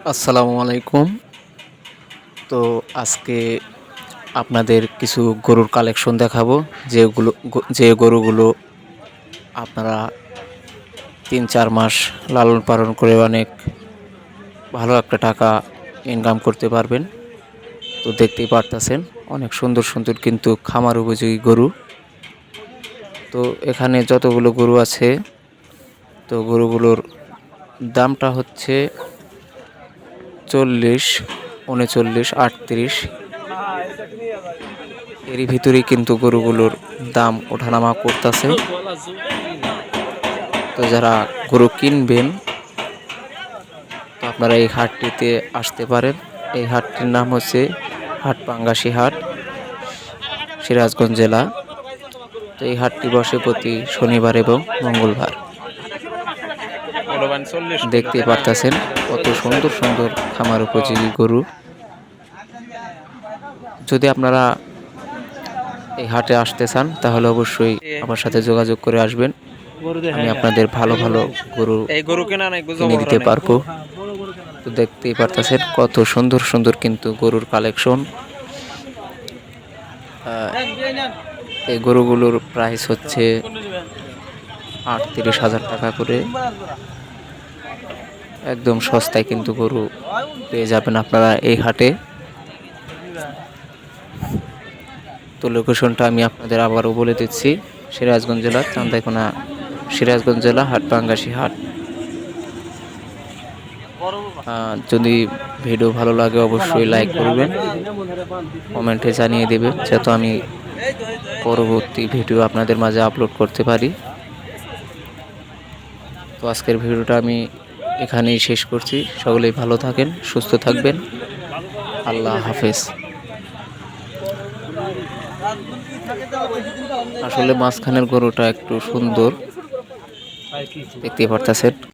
আসসালামু আলাইকুম। তো আজকে আপনাদের কিছু গরুর কালেকশন দেখাবো, যে গরুগুলো আপনারা ৩-৪ মাস লালন পালন করে অনেক ভালো একটা টাকা ইনকাম করতে পারবেন। তো দেখতেই পারতেছেন অনেক সুন্দর সুন্দর কিন্তু খামার উপযোগী গরু। তো এখানে যতগুলো গরু আছে, তো গরুগুলোর দামটা হচ্ছে 40, 39, 38, এরই ভিতরেই কিন্তু গরুগুলোর দাম ওঠানামা করতেছে। তো যারা গরু কিনবেন, তো আপনারা এই হাটটিতে আসতে পারেন। এই হাটটির নাম হচ্ছে হাট পাঙ্গাসি হাট, সিরাজগঞ্জ জেলা। তো এই হাটটি বসে প্রতি শনিবার এবং মঙ্গলবার। দেখতেই পারতেছেন কত সুন্দর সুন্দর খামার উপযোগী গরু। যদি আপনারা এই হাটে আসতে চান তাহলে অবশ্যই আমার সাথে যোগাযোগ করে আসবেন। আমি আপনাদের ভালো ভালো গরু কিনে দিতে পারবো। তো দেখতেই পারতেছেন কত সুন্দর সুন্দর কিন্তু গরুর কালেকশন। এই গরুগুলোর প্রাইস হচ্ছে 38,000 টাকা করে। একদম সস্তায় কিন্তু গরু পেয়ে যাবেন আপনারা এই হাটে। তো লোকেশনটা আমি আপনাদের আবারও বলে দিচ্ছি, সিরাজগঞ্জ জেলার চান্দাইকোনা, সিরাজগঞ্জ জেলা হাট পাঙ্গাসি হাট। যদি ভিডিও ভালো লাগে অবশ্যই লাইক করবেন, কমেন্টে জানিয়ে দেবেন, যাতে আমি পরবর্তী ভিডিও আপনাদের মাঝে আপলোড করতে পারি। তো আজকের ভিডিওটা আমি এখানেই শেষ করছি। সকলেই ভালো থাকেন, সুস্থ থাকবেন। আল্লাহ হাফেজ। আসলে মাঝখানের গরুটা একটু সুন্দর দেখতে পারতেছেন।